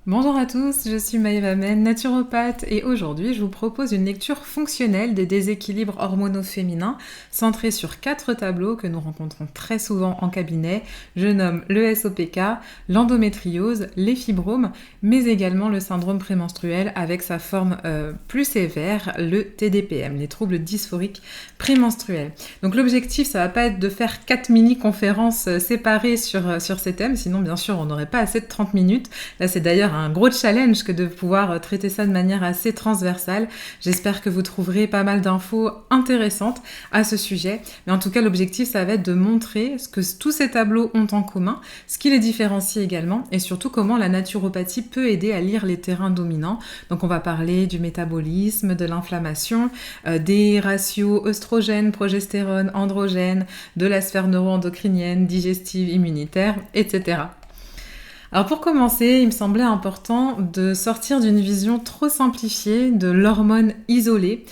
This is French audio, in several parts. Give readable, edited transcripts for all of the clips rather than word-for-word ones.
Bonjour à tous, je suis Maëva Men, naturopathe, et aujourd'hui je vous propose une lecture fonctionnelle des déséquilibres hormonaux féminins centrée sur 4 tableaux que nous rencontrons très souvent en cabinet. Je nomme le SOPK, l'endométriose, les fibromes, mais également le syndrome prémenstruel avec sa forme plus sévère, le TDPM, les troubles dysphoriques prémenstruels. Donc l'objectif, ça va pas être de faire 4 mini-conférences séparées sur ces thèmes, sinon bien sûr on n'aurait pas assez de 30 minutes. Là c'est d'ailleurs un gros challenge que de pouvoir traiter ça de manière assez transversale. J'espère que vous trouverez pas mal d'infos intéressantes à ce sujet. Mais en tout cas, l'objectif, ça va être de montrer ce que tous ces tableaux ont en commun, ce qui les différencie également, et surtout comment la naturopathie peut aider à lire les terrains dominants. Donc on va parler du métabolisme, de l'inflammation, des ratios œstrogène, progestérone, androgène, de la sphère neuro-endocrinienne, digestive, immunitaire, etc. Alors pour commencer, il me semblait important de sortir d'une vision trop simplifiée de l'hormone isolée.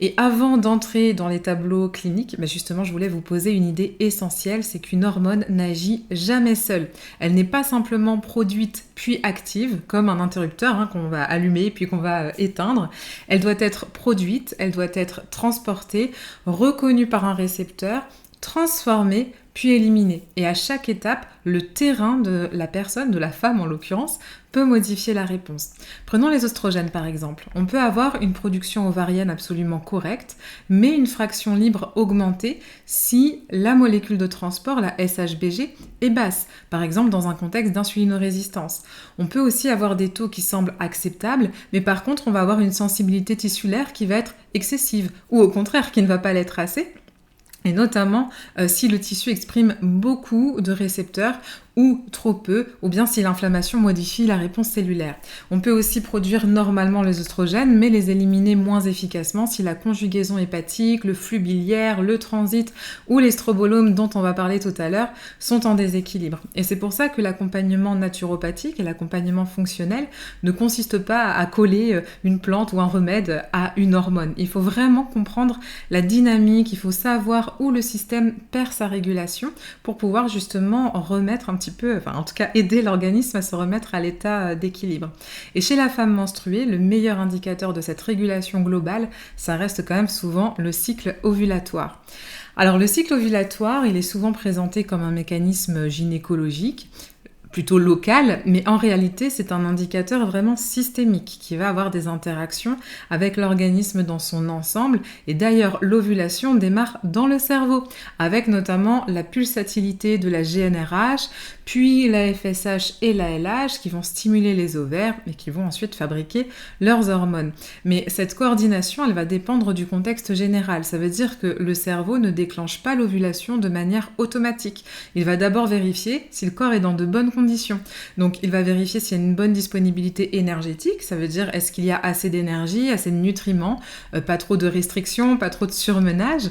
Et avant d'entrer dans les tableaux cliniques, justement, je voulais vous poser une idée essentielle, c'est qu'une hormone n'agit jamais seule. Elle n'est pas simplement produite puis active, comme un interrupteur qu'on va allumer puis qu'on va éteindre. Elle doit être produite, elle doit être transportée, reconnue par un récepteur, transformée, puis éliminée. Et à chaque étape, le terrain de la personne, de la femme en l'occurrence, peut modifier la réponse. Prenons les oestrogènes par exemple. On peut avoir une production ovarienne absolument correcte, mais une fraction libre augmentée si la molécule de transport, la SHBG, est basse, par exemple dans un contexte d'insulinorésistance. On peut aussi avoir des taux qui semblent acceptables, mais par contre on va avoir une sensibilité tissulaire qui va être excessive, ou au contraire qui ne va pas l'être assez. Et notamment si le tissu exprime beaucoup de récepteurs ou trop peu, ou bien si l'inflammation modifie la réponse cellulaire. On peut aussi produire normalement les oestrogènes, mais les éliminer moins efficacement si la conjugaison hépatique, le flux biliaire, le transit ou les strobolome dont on va parler tout à l'heure sont en déséquilibre. Et c'est pour ça que l'accompagnement naturopathique et l'accompagnement fonctionnel ne consiste pas à coller une plante ou un remède à une hormone. Il faut vraiment comprendre la dynamique, il faut savoir où le système perd sa régulation pour pouvoir justement remettre un petit peu, en tout cas aider l'organisme à se remettre à l'état d'équilibre. Et chez la femme menstruée, le meilleur indicateur de cette régulation globale, ça reste quand même souvent le cycle ovulatoire. Alors le cycle ovulatoire, il est souvent présenté comme un mécanisme gynécologique, plutôt local, mais en réalité, c'est un indicateur vraiment systémique qui va avoir des interactions avec l'organisme dans son ensemble. Et d'ailleurs, l'ovulation démarre dans le cerveau, avec notamment la pulsatilité de la GnRH, puis la FSH et la LH qui vont stimuler les ovaires et qui vont ensuite fabriquer leurs hormones. Mais cette coordination, elle va dépendre du contexte général. Ça veut dire que le cerveau ne déclenche pas l'ovulation de manière automatique. Il va d'abord vérifier si le corps est dans de bonnes conditions. Donc il va vérifier s'il y a une bonne disponibilité énergétique, ça veut dire est-ce qu'il y a assez d'énergie, assez de nutriments, pas trop de restrictions, pas trop de surmenage.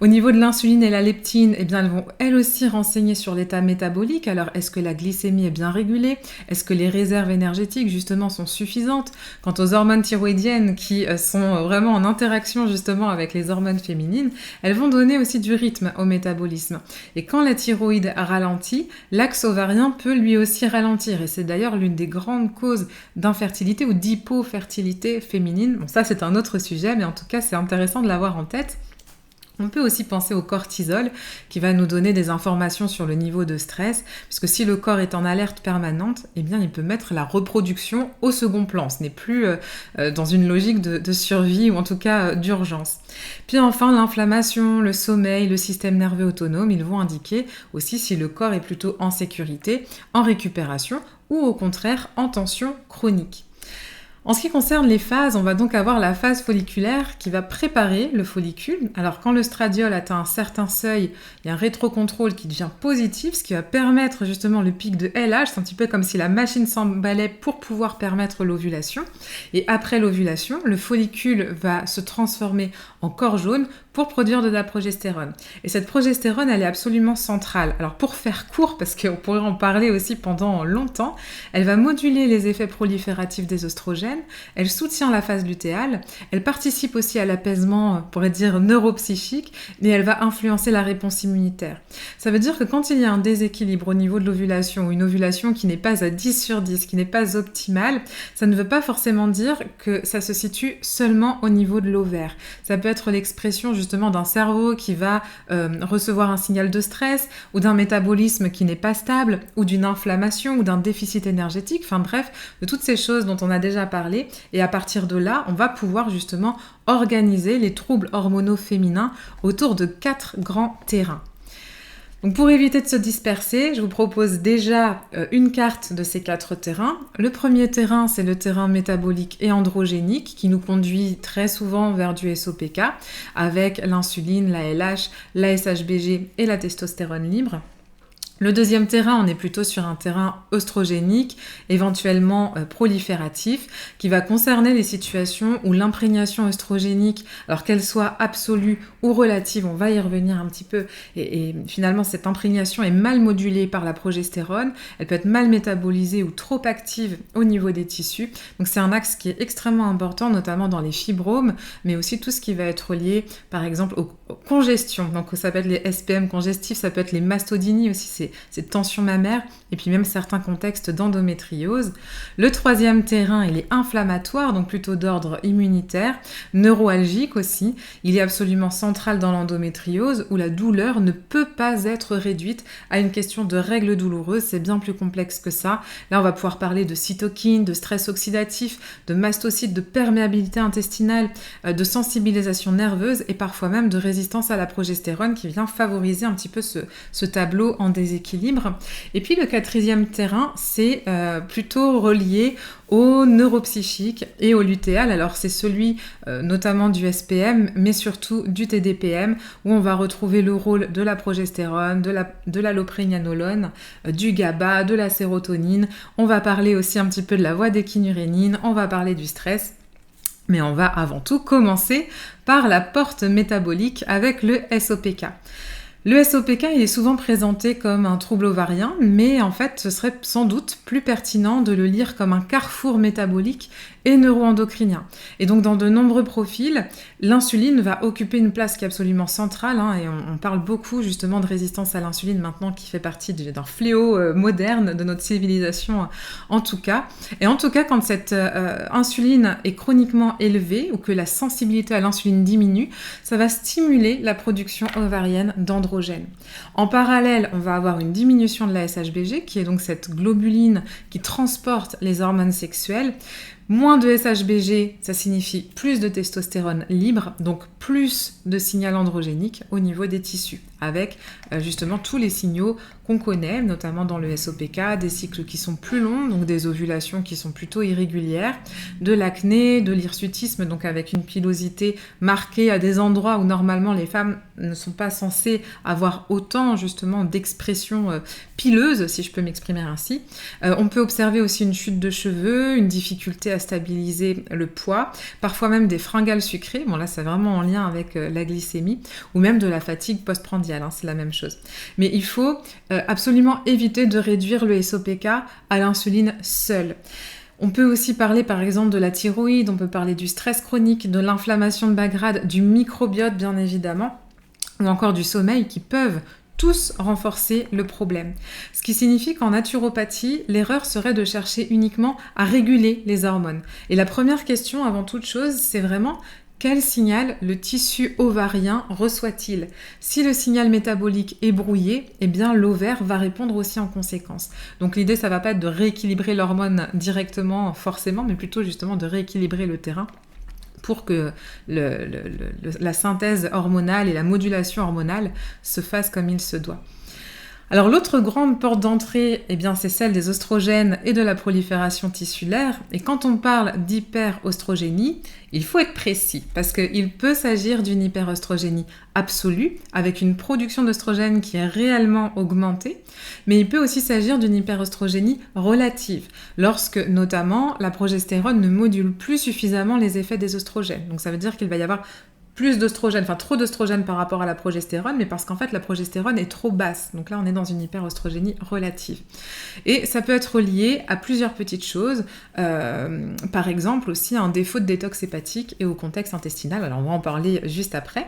Au niveau de l'insuline et la leptine, elles vont elles aussi renseigner sur l'état métabolique. Alors, est-ce que la glycémie est bien régulée? Est-ce que les réserves énergétiques, justement, sont suffisantes? Quant aux hormones thyroïdiennes qui sont vraiment en interaction, justement, avec les hormones féminines, elles vont donner aussi du rythme au métabolisme. Et quand la thyroïde ralentit, l'axe ovarien peut lui aussi ralentir. Et c'est d'ailleurs l'une des grandes causes d'infertilité ou d'hypofertilité féminine. Bon, ça, c'est un autre sujet, mais en tout cas, c'est intéressant de l'avoir en tête. On peut aussi penser au cortisol qui va nous donner des informations sur le niveau de stress, puisque si le corps est en alerte permanente, il peut mettre la reproduction au second plan. Ce n'est plus dans une logique de survie ou en tout cas d'urgence. Puis enfin, l'inflammation, le sommeil, le système nerveux autonome, ils vont indiquer aussi si le corps est plutôt en sécurité, en récupération ou au contraire en tension chronique. En ce qui concerne les phases, on va donc avoir la phase folliculaire qui va préparer le follicule. Alors quand le stradiol atteint un certain seuil, il y a un rétrocontrôle qui devient positif, ce qui va permettre justement le pic de LH. C'est un petit peu comme si la machine s'emballait pour pouvoir permettre l'ovulation. Et après l'ovulation, le follicule va se transformer en corps jaune pour produire de la progestérone. Et cette progestérone, elle est absolument centrale. Alors pour faire court, parce qu'on pourrait en parler aussi pendant longtemps, elle va moduler les effets prolifératifs des oestrogènes, d'androgène, elle soutient la phase lutéale, elle participe aussi à l'apaisement, on pourrait dire neuropsychique, et elle va influencer la réponse immunitaire. Ça veut dire que quand il y a un déséquilibre au niveau de l'ovulation, ou une ovulation qui n'est pas à 10 sur 10, qui n'est pas optimale, ça ne veut pas forcément dire que ça se situe seulement au niveau de l'ovaire. Ça peut être l'expression justement d'un cerveau qui va recevoir un signal de stress, ou d'un métabolisme qui n'est pas stable, ou d'une inflammation, ou d'un déficit énergétique, enfin bref, de toutes ces choses dont on a déjà parlé, et à partir de là, on va pouvoir justement organiser les troubles hormonaux féminins autour de 4 grands terrains. Donc pour éviter de se disperser, je vous propose déjà une carte de ces 4 terrains. Le premier terrain, c'est le terrain métabolique et androgénique qui nous conduit très souvent vers du SOPK avec l'insuline, la LH, la SHBG et la testostérone libre. Le deuxième terrain, on est plutôt sur un terrain œstrogénique, éventuellement prolifératif, qui va concerner les situations où l'imprégnation œstrogénique, alors qu'elle soit absolue ou relative, on va y revenir un petit peu, et finalement cette imprégnation est mal modulée par la progestérone, elle peut être mal métabolisée ou trop active au niveau des tissus, donc c'est un axe qui est extrêmement important, notamment dans les fibromes, mais aussi tout ce qui va être lié, par exemple, aux congestions, donc ça peut être les SPM congestifs, ça peut être les mastodinies aussi, cette tension mammaire, et puis même certains contextes d'endométriose. Le troisième terrain, il est inflammatoire, donc plutôt d'ordre immunitaire, neuroalgique aussi. Il est absolument central dans l'endométriose, où la douleur ne peut pas être réduite à une question de règles douloureuses, c'est bien plus complexe que ça. Là, on va pouvoir parler de cytokines, de stress oxydatif, de mastocytes, de perméabilité intestinale, de sensibilisation nerveuse, et parfois même de résistance à la progestérone qui vient favoriser un petit peu ce tableau en déséquilibre. Et puis le quatrième terrain, c'est plutôt relié au neuropsychique et au lutéal. Alors c'est celui notamment du SPM, mais surtout du TDPM, où on va retrouver le rôle de la progestérone, de l'allopregnanolone, du GABA, de la sérotonine. On va parler aussi un petit peu de la voie d'équinurénine, on va parler du stress. Mais on va avant tout commencer par la porte métabolique avec le SOPK. Le SOPK, il est souvent présenté comme un trouble ovarien, mais en fait, ce serait sans doute plus pertinent de le lire comme un carrefour métabolique et neuroendocrinien. Et donc, dans de nombreux profils, l'insuline va occuper une place qui est absolument centrale, et on parle beaucoup justement de résistance à l'insuline maintenant, qui fait partie d'un fléau moderne de notre civilisation en tout cas. Et en tout cas, quand cette insuline est chroniquement élevée ou que la sensibilité à l'insuline diminue, ça va stimuler la production ovarienne d'androgènes. En parallèle, on va avoir une diminution de la SHBG, qui est donc cette globuline qui transporte les hormones sexuelles. Moins de SHBG, ça signifie plus de testostérone libre, donc plus de signal androgénique au niveau des tissus, avec justement tous les signaux qu'on connaît, notamment dans le SOPK, des cycles qui sont plus longs, donc des ovulations qui sont plutôt irrégulières, de l'acné, de l'hirsutisme, donc avec une pilosité marquée à des endroits où normalement les femmes ne sont pas censées avoir autant justement d'expression pileuse, si je peux m'exprimer ainsi. On peut observer aussi une chute de cheveux, une difficulté à stabiliser le poids, parfois même des fringales sucrées, bon là c'est vraiment en lien avec la glycémie, ou même de la fatigue postprandiale, c'est la même chose. Mais il faut absolument éviter de réduire le SOPK à l'insuline seule. On peut aussi parler par exemple de la thyroïde, on peut parler du stress chronique, de l'inflammation de bas grade, du microbiote bien évidemment, ou encore du sommeil qui peuvent tous renforcer le problème. Ce qui signifie qu'en naturopathie, l'erreur serait de chercher uniquement à réguler les hormones. Et la première question avant toute chose, c'est vraiment quel signal le tissu ovarien reçoit-il ? Si le signal métabolique est brouillé, eh bien l'ovaire va répondre aussi en conséquence. Donc l'idée, ça va pas être de rééquilibrer l'hormone directement forcément, mais plutôt justement de rééquilibrer le terrain pour que la synthèse hormonale et la modulation hormonale se fassent comme il se doit. Alors l'autre grande porte d'entrée, c'est celle des oestrogènes et de la prolifération tissulaire. Et quand on parle d'hyperoestrogénie, il faut être précis parce qu'il peut s'agir d'une hyperoestrogénie absolue avec une production d'œstrogènes qui est réellement augmentée, mais il peut aussi s'agir d'une hyperoestrogénie relative lorsque notamment la progestérone ne module plus suffisamment les effets des oestrogènes. Donc ça veut dire qu'il va y avoir plus d'oestrogène, enfin trop d'oestrogène par rapport à la progestérone, mais parce qu'en fait la progestérone est trop basse. Donc là on est dans une hyperoestrogénie relative. Et ça peut être lié à plusieurs petites choses, par exemple aussi à un défaut de détox hépatique et au contexte intestinal, alors on va en parler juste après.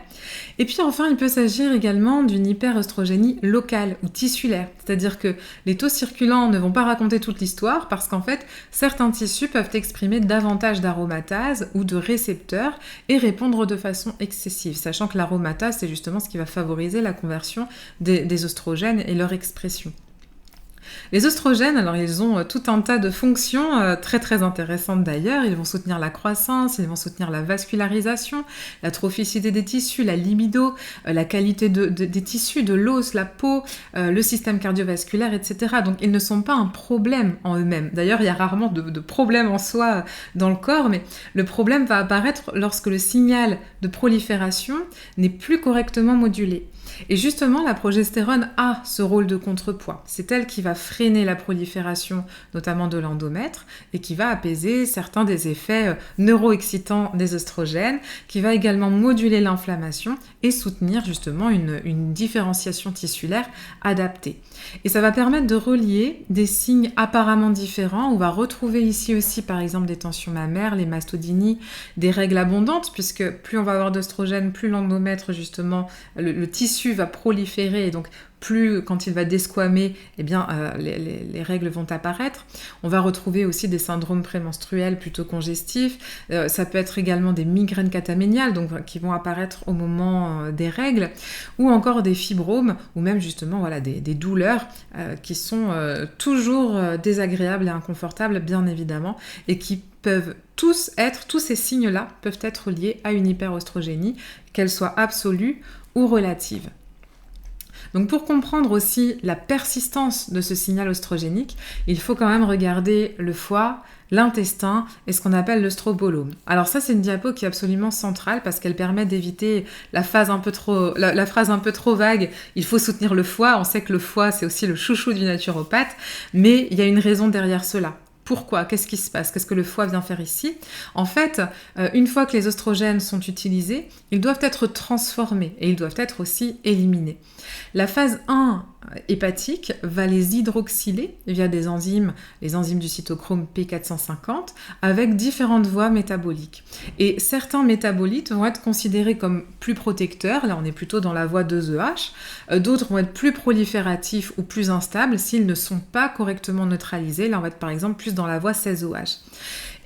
Et puis enfin il peut s'agir également d'une hyperoestrogénie locale ou tissulaire, c'est-à-dire que les taux circulants ne vont pas raconter toute l'histoire parce qu'en fait certains tissus peuvent exprimer davantage d'aromatase ou de récepteurs et répondre de façon excessive, sachant que l'aromatase, c'est justement ce qui va favoriser la conversion des oestrogènes et leur expression. Les oestrogènes, alors ils ont tout un tas de fonctions très très intéressantes d'ailleurs. Ils vont soutenir la croissance, ils vont soutenir la vascularisation, la trophicité des tissus, la libido, la qualité des tissus, de l'os, la peau, le système cardiovasculaire, etc. Donc ils ne sont pas un problème en eux-mêmes. D'ailleurs, il y a rarement de problème en soi dans le corps, mais le problème va apparaître lorsque le signal de prolifération n'est plus correctement modulé. Et justement, la progestérone a ce rôle de contrepoids. C'est elle qui va freiner la prolifération, notamment de l'endomètre, et qui va apaiser certains des effets neuroexcitants des oestrogènes, qui va également moduler l'inflammation et soutenir justement une différenciation tissulaire adaptée. Et ça va permettre de relier des signes apparemment différents. On va retrouver ici aussi, par exemple, des tensions mammaires, les mastodinies, des règles abondantes, puisque plus on va avoir d'oestrogènes, plus l'endomètre, justement, le tissu va proliférer, et donc plus quand il va desquamer, eh bien, les règles vont apparaître. On va retrouver aussi des syndromes prémenstruels plutôt congestifs. Ça peut être également des migraines cataméniales, donc qui vont apparaître au moment des règles, ou encore des fibromes, ou même justement voilà, des douleurs qui sont toujours désagréables et inconfortables, bien évidemment, et qui peuvent tous ces signes-là peuvent être liés à une hyperoestrogénie, qu'elle soit absolue ou relative. Donc pour comprendre aussi la persistance de ce signal oestrogénique, il faut quand même regarder le foie, l'intestin et ce qu'on appelle l'œstrobolome. Alors ça, c'est une diapo qui est absolument centrale parce qu'elle permet d'éviter la phrase un peu trop vague « il faut soutenir le foie ». On sait que le foie, c'est aussi le chouchou du naturopathe, mais il y a une raison derrière cela. Pourquoi? Qu'est-ce qui se passe? Qu'est-ce que le foie vient faire ici? En fait, une fois que les oestrogènes sont utilisés, ils doivent être transformés et ils doivent être aussi éliminés. La phase 1 hépatique va les hydroxyler via des enzymes, les enzymes du cytochrome P450, avec différentes voies métaboliques. Et certains métabolites vont être considérés comme plus protecteurs, là on est plutôt dans la voie 2EH, d'autres vont être plus prolifératifs ou plus instables s'ils ne sont pas correctement neutralisés, là on va être par exemple plus dans la voie 16OH.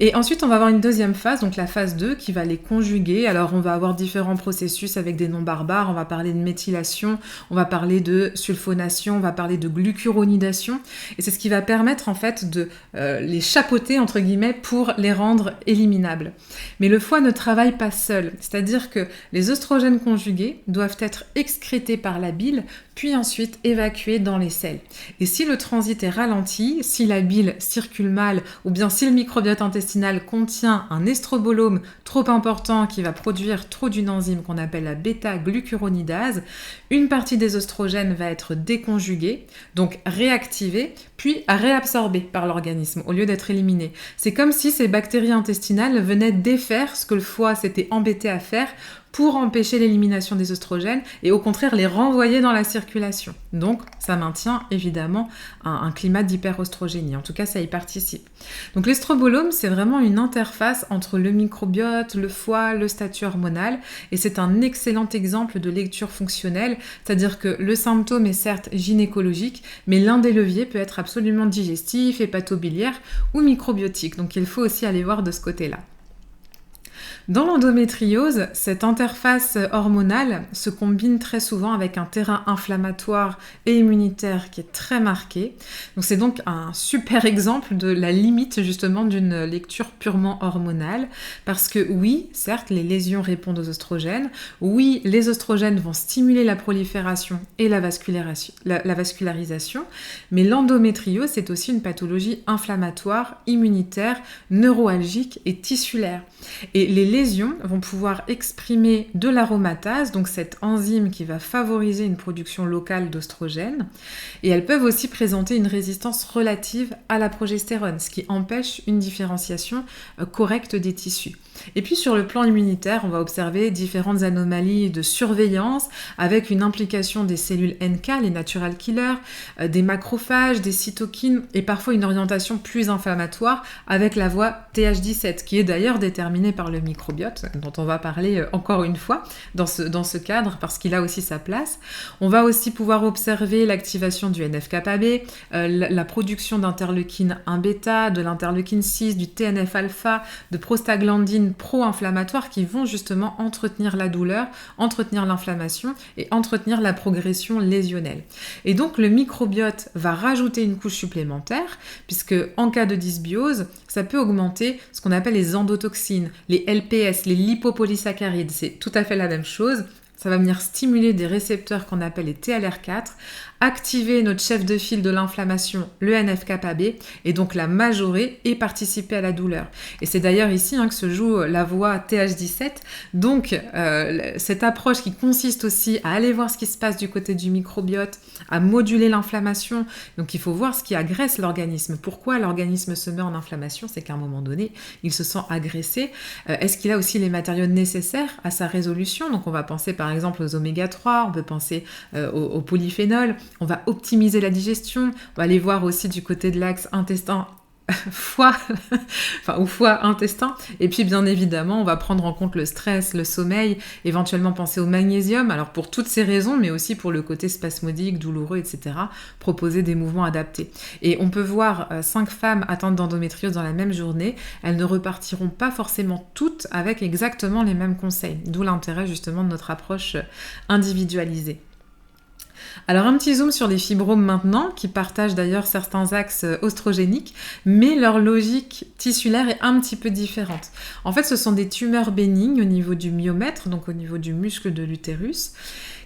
Et ensuite, on va avoir une deuxième phase, donc la phase 2, qui va les conjuguer. Alors, on va avoir différents processus avec des noms barbares. On va parler de méthylation, on va parler de sulfonation, on va parler de glucuronidation. Et c'est ce qui va permettre, en fait, de les chapeauter, entre guillemets, pour les rendre éliminables. Mais le foie ne travaille pas seul. C'est-à-dire que les oestrogènes conjugués doivent être excrétés par la bile, puis ensuite évacués dans les selles. Et si le transit est ralenti, si la bile circule mal, ou bien si le microbiote intestinal contient un estrobolome trop important qui va produire trop d'une enzyme qu'on appelle la bêta-glucuronidase, une partie des oestrogènes va être déconjuguée, donc réactivée, puis réabsorbée par l'organisme au lieu d'être éliminée. C'est comme si ces bactéries intestinales venaient défaire ce que le foie s'était embêté à faire pour empêcher l'élimination des oestrogènes et au contraire les renvoyer dans la circulation. Donc ça maintient évidemment un climat d'hyperoestrogénie, en tout cas ça y participe. Donc l'estrobolome, c'est vraiment une interface entre le microbiote, le foie, le statut hormonal, et c'est un excellent exemple de lecture fonctionnelle, c'est-à-dire que le symptôme est certes gynécologique, mais l'un des leviers peut être absolument digestif, hépatobiliaire ou microbiotique, donc il faut aussi aller voir de ce côté-là. Dans l'endométriose, cette interface hormonale se combine très souvent avec un terrain inflammatoire et immunitaire qui est très marqué. Donc c'est donc un super exemple de la limite justement d'une lecture purement hormonale, parce que oui, certes, les lésions répondent aux oestrogènes, oui, les oestrogènes vont stimuler la prolifération et la vascularisation, mais l'endométriose, c'est aussi une pathologie inflammatoire, immunitaire, neuroalgique et tissulaire. Et les lésions vont pouvoir exprimer de l'aromatase, donc cette enzyme qui va favoriser une production locale d'oestrogène, et elles peuvent aussi présenter une résistance relative à la progestérone, ce qui empêche une différenciation correcte des tissus. Et puis sur le plan immunitaire, on va observer différentes anomalies de surveillance avec une implication des cellules NK, les natural killers, des macrophages, des cytokines et parfois une orientation plus inflammatoire avec la voie TH17 qui est d'ailleurs déterminée par le microbiote dont on va parler encore une fois dans ce cadre parce qu'il a aussi sa place. On va aussi pouvoir observer l'activation du NF-κB, la production d'interleukine 1β, de l'interleukine 6, du TNF-alpha, de prostaglandines pro-inflammatoires qui vont justement entretenir la douleur, entretenir l'inflammation et entretenir la progression lésionnelle. Et donc le microbiote va rajouter une couche supplémentaire puisque en cas de dysbiose, ça peut augmenter ce qu'on appelle les endotoxines, les LPS, les lipopolysaccharides. C'est tout à fait la même chose. Ça va venir stimuler des récepteurs qu'on appelle les TLR4, activer notre chef de file de l'inflammation, le NF-κB, et donc la majorer et participer à la douleur. Et c'est d'ailleurs ici que se joue la voie TH17. Donc, cette approche qui consiste aussi à aller voir ce qui se passe du côté du microbiote, à moduler l'inflammation. Donc, il faut voir ce qui agresse l'organisme. Pourquoi l'organisme se met en inflammation? C'est qu'à un moment donné, il se sent agressé. Est-ce qu'il a aussi les matériaux nécessaires à sa résolution? Donc, on va penser par exemple aux oméga 3, on peut penser aux polyphénols. On va optimiser la digestion, on va aller voir aussi du côté de l'axe intestin foie, ou foie-intestin, et puis bien évidemment on va prendre en compte le stress, le sommeil, éventuellement penser au magnésium, alors pour toutes ces raisons, mais aussi pour le côté spasmodique, douloureux, etc., proposer des mouvements adaptés. Et on peut voir 5 femmes atteintes d'endométriose dans la même journée, elles ne repartiront pas forcément toutes avec exactement les mêmes conseils, d'où l'intérêt justement de notre approche individualisée. Alors un petit zoom sur les fibromes maintenant, qui partagent d'ailleurs certains axes oestrogéniques, mais leur logique tissulaire est un petit peu différente. En fait, ce sont des tumeurs bénignes au niveau du myomètre, donc au niveau du muscle de l'utérus,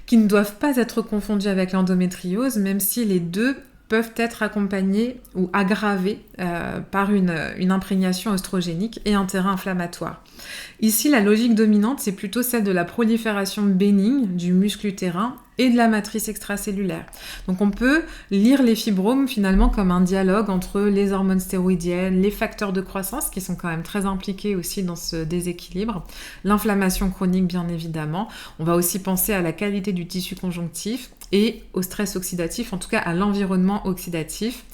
qui ne doivent pas être confondues avec l'endométriose, même si les deux peuvent être accompagnés ou aggravés par une imprégnation oestrogénique et un terrain inflammatoire. Ici, la logique dominante, c'est plutôt celle de la prolifération bénigne du muscle utérin et de la matrice extracellulaire. Donc on peut lire les fibromes finalement comme un dialogue entre les hormones stéroïdiennes, les facteurs de croissance qui sont quand même très impliqués aussi dans ce déséquilibre, l'inflammation chronique bien évidemment. On va aussi penser à la qualité du tissu conjonctif et au stress oxydatif, en tout cas à l'environnement oxydatif.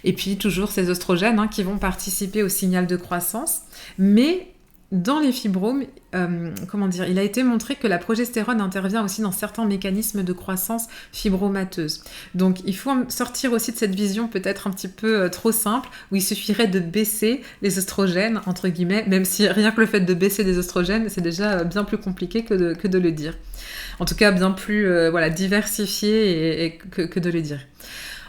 Et puis toujours ces oestrogènes qui vont participer au signal de croissance, mais dans les fibromes, il a été montré que la progestérone intervient aussi dans certains mécanismes de croissance fibromateuse. Donc il faut sortir aussi de cette vision peut-être un petit peu trop simple, où il suffirait de baisser les oestrogènes, entre guillemets, même si rien que le fait de baisser des oestrogènes, c'est déjà bien plus compliqué que de le dire. En tout cas, bien plus diversifié que de le dire.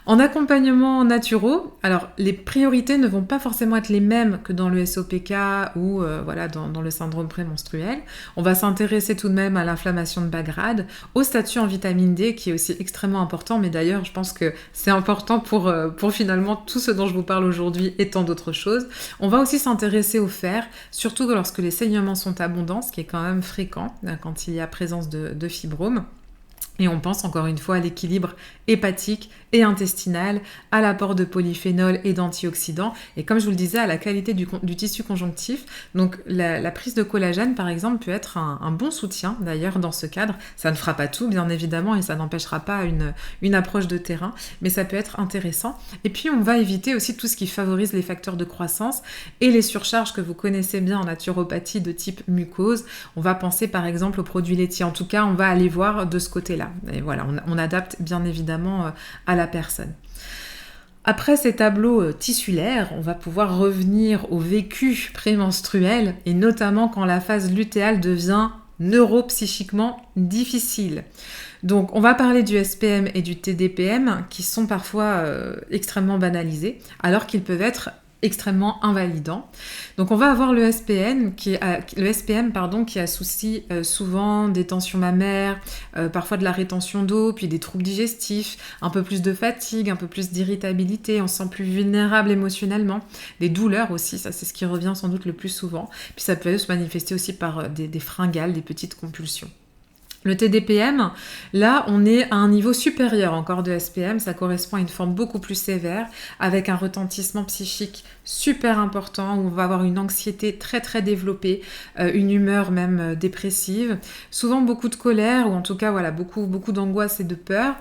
En accompagnement naturo, alors les priorités ne vont pas forcément être les mêmes que dans le SOPK ou dans le syndrome prémenstruel. On va s'intéresser tout de même à l'inflammation de bas grade, au statut en vitamine D qui est aussi extrêmement important, mais d'ailleurs je pense que c'est important pour finalement tout ce dont je vous parle aujourd'hui et tant d'autres choses. On va aussi s'intéresser au fer, surtout lorsque les saignements sont abondants, ce qui est quand même fréquent quand il y a présence de fibromes. Et on pense encore une fois à l'équilibre hépatique et intestinal, à l'apport de polyphénol et d'antioxydants, et comme je vous le disais, à la qualité du tissu conjonctif. Donc la prise de collagène, par exemple, peut être un bon soutien, d'ailleurs, dans ce cadre. Ça ne fera pas tout, bien évidemment, et ça n'empêchera pas une approche de terrain, mais ça peut être intéressant. Et puis, on va éviter aussi tout ce qui favorise les facteurs de croissance et les surcharges que vous connaissez bien en naturopathie de type mucose. On va penser, par exemple, aux produits laitiers. En tout cas, on va aller voir de ce côté-là. Et voilà, on adapte bien évidemment à la personne. Après ces tableaux tissulaires, on va pouvoir revenir au vécu prémenstruel et notamment quand la phase lutéale devient neuropsychiquement difficile. Donc on va parler du SPM et du TDPM qui sont parfois extrêmement banalisés alors qu'ils peuvent être extrêmement invalidant. Donc on va avoir le SPM qui associe souvent des tensions mammaires, parfois de la rétention d'eau, puis des troubles digestifs, un peu plus de fatigue, un peu plus d'irritabilité, on se sent plus vulnérable émotionnellement, des douleurs aussi, ça c'est ce qui revient sans doute le plus souvent. Puis ça peut se manifester aussi par des fringales, des petites compulsions. Le TDPM, là, on est à un niveau supérieur encore de SPM, ça correspond à une forme beaucoup plus sévère, avec un retentissement psychique super important, où on va avoir une anxiété très très développée, une humeur même dépressive, souvent beaucoup de colère, ou en tout cas voilà, beaucoup d'angoisse et de peur,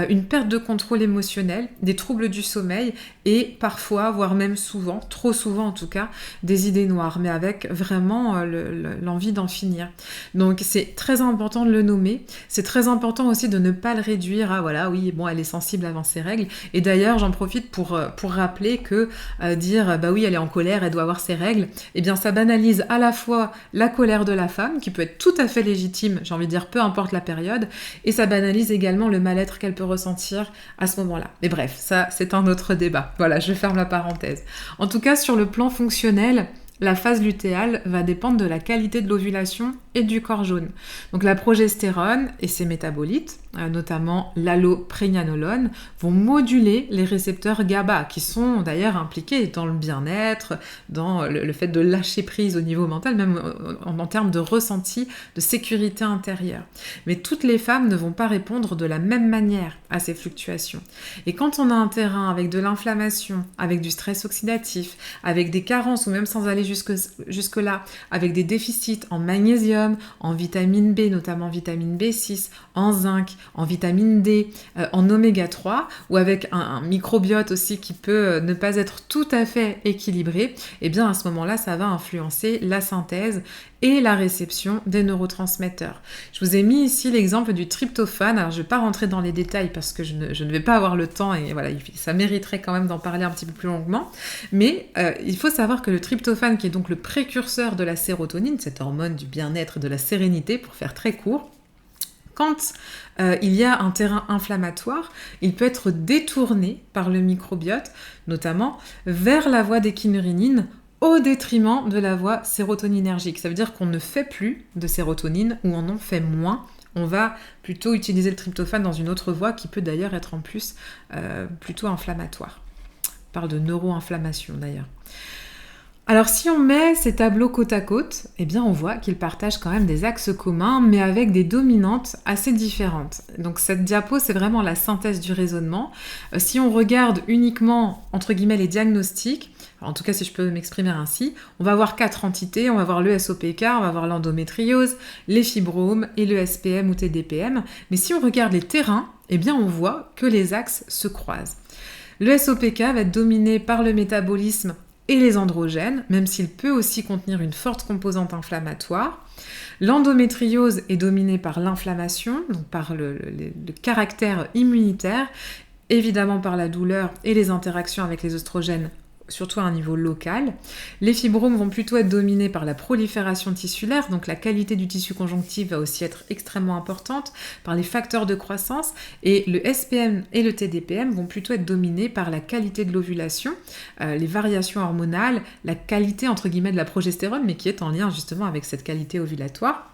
une perte de contrôle émotionnel, des troubles du sommeil, et parfois, voire même souvent, trop souvent en tout cas, des idées noires, mais avec vraiment l'envie d'en finir. Donc c'est très important de le nommer. C'est très important aussi de ne pas le réduire à voilà, oui, bon, elle est sensible avant ses règles. Et d'ailleurs, j'en profite pour rappeler que dire bah oui, elle est en colère, elle doit avoir ses règles, eh bien ça banalise à la fois la colère de la femme, qui peut être tout à fait légitime, j'ai envie de dire peu importe la période, et ça banalise également le mal-être qu'elle peut ressentir à ce moment-là. Mais bref, ça c'est un autre débat. Voilà, je ferme la parenthèse. En tout cas, sur le plan fonctionnel, la phase lutéale va dépendre de la qualité de l'ovulation et du corps jaune. Donc la progestérone et ses métabolites, notamment l'allopregnanolone, vont moduler les récepteurs GABA, qui sont d'ailleurs impliqués dans le bien-être, dans le fait de lâcher prise au niveau mental, même en termes de ressenti, de sécurité intérieure. Mais toutes les femmes ne vont pas répondre de la même manière à ces fluctuations. Et quand on a un terrain avec de l'inflammation, avec du stress oxydatif, avec des carences, ou même sans aller jusque-là, avec des déficits en magnésium, en vitamine B, notamment vitamine B6, en zinc, en vitamine D, en oméga 3, ou avec un microbiote aussi qui peut ne pas être tout à fait équilibré, et bien à ce moment-là, ça va influencer la synthèse et la réception des neurotransmetteurs. Je vous ai mis ici l'exemple du tryptophane. Alors je ne vais pas rentrer dans les détails parce que je ne vais pas avoir le temps et voilà, ça mériterait quand même d'en parler un petit peu plus longuement. Mais il faut savoir que le tryptophane, qui est donc le précurseur de la sérotonine, cette hormone du bien-être et de la sérénité, pour faire très court, quand il y a un terrain inflammatoire, il peut être détourné par le microbiote, notamment vers la voie d'équinurénine, au détriment de la voie sérotoninergique. Ça veut dire qu'on ne fait plus de sérotonine ou on en fait moins. On va plutôt utiliser le tryptophane dans une autre voie qui peut d'ailleurs être en plus plutôt inflammatoire. On parle de neuroinflammation d'ailleurs. Alors si on met ces tableaux côte à côte, eh bien on voit qu'ils partagent quand même des axes communs, mais avec des dominantes assez différentes. Donc cette diapo, c'est vraiment la synthèse du raisonnement. Si on regarde uniquement, entre guillemets, les diagnostics, en tout cas si je peux m'exprimer ainsi, on va avoir 4 entités, on va avoir le SOPK, on va avoir l'endométriose, les fibromes et le SPM ou TDPM. Mais si on regarde les terrains, eh bien on voit que les axes se croisent. Le SOPK va être dominé par le métabolisme et les androgènes, même s'il peut aussi contenir une forte composante inflammatoire. L'endométriose est dominée par l'inflammation, donc par le caractère immunitaire, évidemment par la douleur et les interactions avec les oestrogènes, surtout à un niveau local. Les fibromes vont plutôt être dominés par la prolifération tissulaire, donc la qualité du tissu conjonctif va aussi être extrêmement importante, par les facteurs de croissance, et le SPM et le TDPM vont plutôt être dominés par la qualité de l'ovulation, les variations hormonales, la qualité entre guillemets de la progestérone, mais qui est en lien justement avec cette qualité ovulatoire.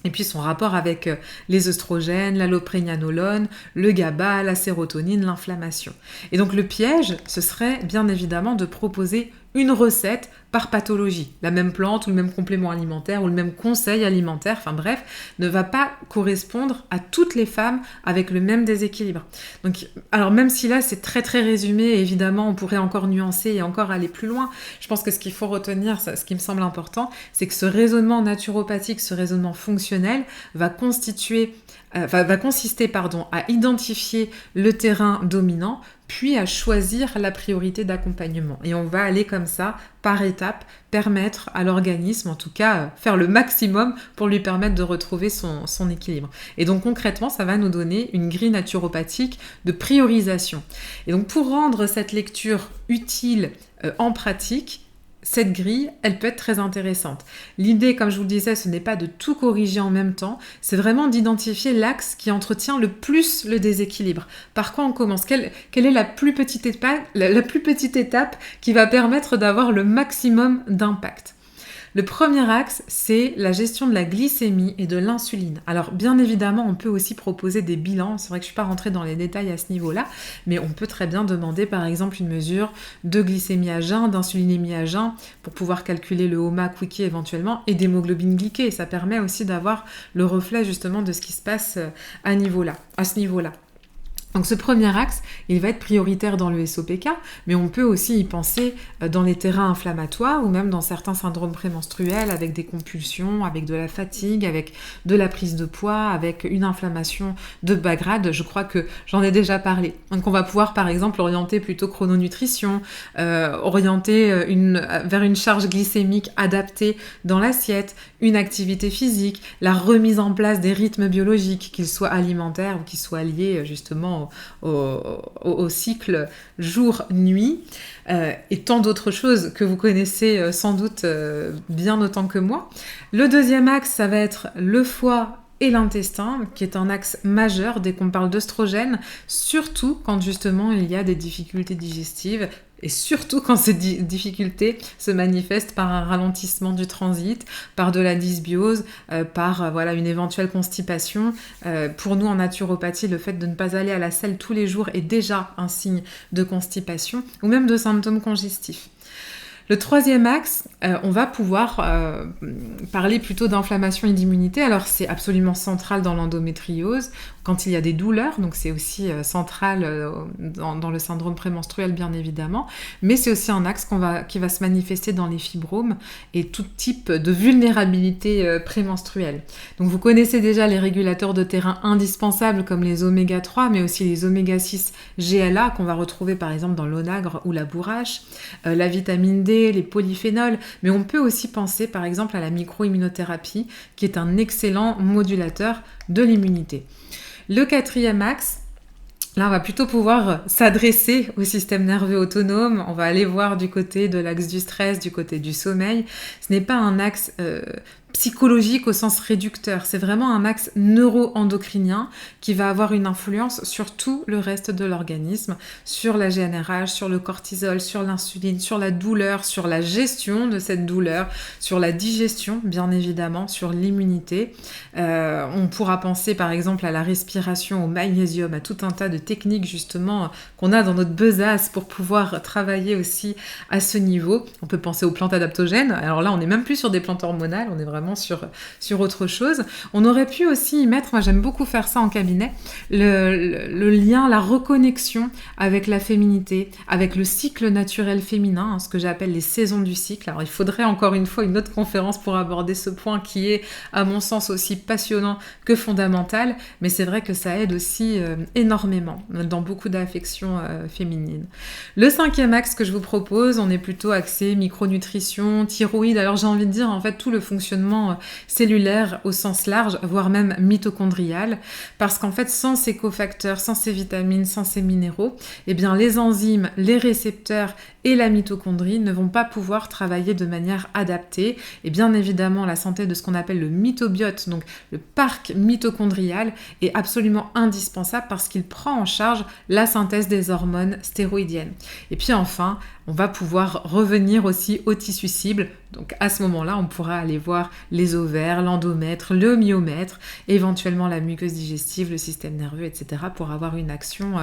Et puis son rapport avec les œstrogènes, l'allopregnanolone, le GABA, la sérotonine, l'inflammation. Et donc le piège, ce serait bien évidemment de proposer une recette par pathologie. La même plante ou le même complément alimentaire ou le même conseil alimentaire, enfin bref, ne va pas correspondre à toutes les femmes avec le même déséquilibre. Donc, alors même si là c'est très très résumé, évidemment on pourrait encore nuancer et encore aller plus loin, je pense que ce qu'il faut retenir, ce qui me semble important, c'est que ce raisonnement naturopathique, ce raisonnement fonctionnel va consister à identifier le terrain dominant, puis à choisir la priorité d'accompagnement. Et on va aller comme ça, par étapes, permettre à l'organisme, en tout cas, faire le maximum pour lui permettre de retrouver son équilibre. Et donc concrètement, ça va nous donner une grille naturopathique de priorisation. Et donc pour rendre cette lecture utile en pratique, cette grille, elle peut être très intéressante. L'idée, comme je vous le disais, ce n'est pas de tout corriger en même temps, c'est vraiment d'identifier l'axe qui entretient le plus le déséquilibre. Par quoi on commence ? Quelle est la plus petite étape qui va permettre d'avoir le maximum d'impact ? Le premier axe, c'est la gestion de la glycémie et de l'insuline. Alors, bien évidemment, on peut aussi proposer des bilans. C'est vrai que je ne suis pas rentrée dans les détails à ce niveau-là, mais on peut très bien demander, par exemple, une mesure de glycémie à jeun, d'insulinémie à jeun, pour pouvoir calculer le HOMA quickie éventuellement, et d'hémoglobine glyquée. Ça permet aussi d'avoir le reflet, justement, de ce qui se passe à ce niveau-là. Donc ce premier axe, il va être prioritaire dans le SOPK, mais on peut aussi y penser dans les terrains inflammatoires ou même dans certains syndromes prémenstruels avec des compulsions, avec de la fatigue, avec de la prise de poids, avec une inflammation de bas grade. Je crois que j'en ai déjà parlé. Donc on va pouvoir par exemple orienter plutôt chrononutrition, orienter vers une charge glycémique adaptée dans l'assiette, une activité physique, la remise en place des rythmes biologiques, qu'ils soient alimentaires ou qu'ils soient liés justement au cycle jour-nuit, et tant d'autres choses que vous connaissez sans doute bien autant que moi. Le deuxième axe, ça va être le foie et l'intestin, qui est un axe majeur dès qu'on parle d'œstrogène, surtout quand justement il y a des difficultés digestives, et surtout quand ces difficultés se manifestent par un ralentissement du transit, par de la dysbiose, par une éventuelle constipation. Pour nous en naturopathie, le fait de ne pas aller à la selle tous les jours est déjà un signe de constipation ou même de symptômes congestifs. Le troisième axe, on va pouvoir parler plutôt d'inflammation et d'immunité. Alors c'est absolument central dans l'endométriose, quand il y a des douleurs, donc c'est aussi central dans le syndrome prémenstruel bien évidemment, mais c'est aussi un axe qui va se manifester dans les fibromes et tout type de vulnérabilité prémenstruelle. Donc vous connaissez déjà les régulateurs de terrain indispensables comme les oméga 3, mais aussi les oméga 6 GLA qu'on va retrouver par exemple dans l'onagre ou la bourrache, la vitamine D, les polyphénols, mais on peut aussi penser par exemple à la micro-immunothérapie qui est un excellent modulateur de l'immunité. Le quatrième axe, là on va plutôt pouvoir s'adresser au système nerveux autonome, on va aller voir du côté de l'axe du stress, du côté du sommeil. Ce n'est pas un axe psychologique au sens réducteur, c'est vraiment un axe neuro-endocrinien qui va avoir une influence sur tout le reste de l'organisme, sur la GnRH, sur le cortisol, sur l'insuline, sur la douleur, sur la gestion de cette douleur, sur la digestion bien évidemment, sur l'immunité. On pourra penser par exemple à la respiration, au magnésium, à tout un tas de techniques justement qu'on a dans notre besace pour pouvoir travailler aussi à ce niveau. On peut penser aux plantes adaptogènes, alors là on n'est même plus sur des plantes hormonales, on est vraiment sur autre chose. On aurait pu aussi y mettre, moi j'aime beaucoup faire ça en cabinet, le lien, la reconnexion avec la féminité, avec le cycle naturel féminin, ce que j'appelle les saisons du cycle. Alors il faudrait encore une fois une autre conférence pour aborder ce point qui est à mon sens aussi passionnant que fondamental, mais c'est vrai que ça aide aussi énormément dans beaucoup d'affections féminines. Le cinquième axe que je vous propose, on est plutôt axé micronutrition, thyroïde, alors j'ai envie de dire en fait tout le fonctionnement cellulaire au sens large, voire même mitochondrial, parce qu'en fait sans ces cofacteurs, sans ces vitamines, sans ces minéraux, eh bien les enzymes, les récepteurs et la mitochondrie ne vont pas pouvoir travailler de manière adaptée, et bien évidemment la santé de ce qu'on appelle le mitobiote, donc le parc mitochondrial, est absolument indispensable parce qu'il prend en charge la synthèse des hormones stéroïdiennes. Et puis enfin, on va pouvoir revenir aussi au tissu cible. Donc à ce moment-là, on pourra aller voir les ovaires, l'endomètre, le myomètre, éventuellement la muqueuse digestive, le système nerveux, etc. pour avoir une action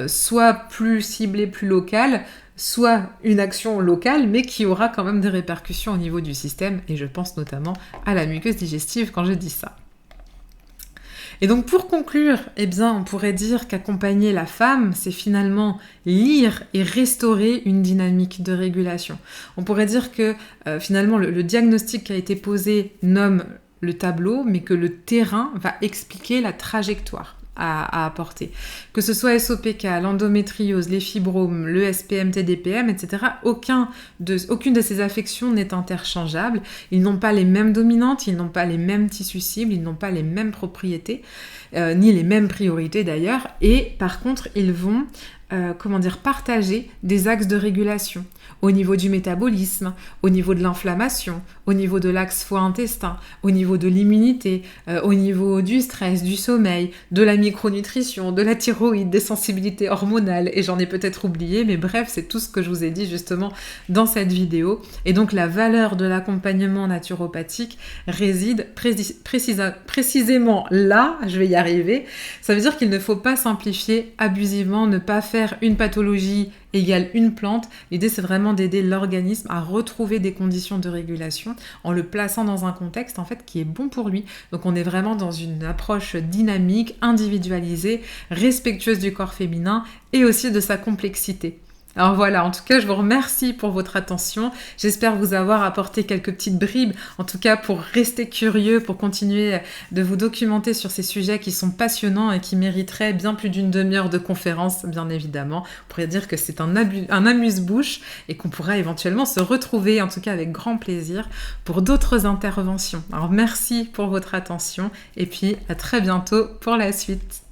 soit plus ciblée, plus locale, soit une action locale, mais qui aura quand même des répercussions au niveau du système. Et je pense notamment à la muqueuse digestive quand je dis ça. Et donc pour conclure, eh bien, on pourrait dire qu'accompagner la femme, c'est finalement lire et restaurer une dynamique de régulation. On pourrait dire que finalement le diagnostic qui a été posé nomme le tableau, mais que le terrain va expliquer la trajectoire à apporter. Que ce soit SOPK, l'endométriose, les fibromes, le SPM, TDPM, etc., aucune de ces affections n'est interchangeable. Ils n'ont pas les mêmes dominantes, ils n'ont pas les mêmes tissus cibles, ils n'ont pas les mêmes propriétés, ni les mêmes priorités d'ailleurs, et par contre, ils vont partager des axes de régulation. au niveau du métabolisme, au niveau de l'inflammation, au niveau de l'axe foie-intestin, au niveau de l'immunité, au niveau du stress, du sommeil, de la micronutrition, de la thyroïde, des sensibilités hormonales, et j'en ai peut-être oublié, mais bref, c'est tout ce que je vous ai dit justement dans cette vidéo. Et donc la valeur de l'accompagnement naturopathique réside précisément là, je vais y arriver. Ça veut dire qu'il ne faut pas simplifier abusivement, ne pas faire une pathologie égale une plante. L'idée, c'est vraiment d'aider l'organisme à retrouver des conditions de régulation en le plaçant dans un contexte en fait qui est bon pour lui. Donc on est vraiment dans une approche dynamique, individualisée, respectueuse du corps féminin et aussi de sa complexité. Alors voilà, en tout cas, je vous remercie pour votre attention. J'espère vous avoir apporté quelques petites bribes, en tout cas pour rester curieux, pour continuer de vous documenter sur ces sujets qui sont passionnants et qui mériteraient bien plus d'une demi-heure de conférence, bien évidemment. On pourrait dire que c'est un amuse-bouche et qu'on pourra éventuellement se retrouver, en tout cas avec grand plaisir, pour d'autres interventions. Alors merci pour votre attention et puis à très bientôt pour la suite.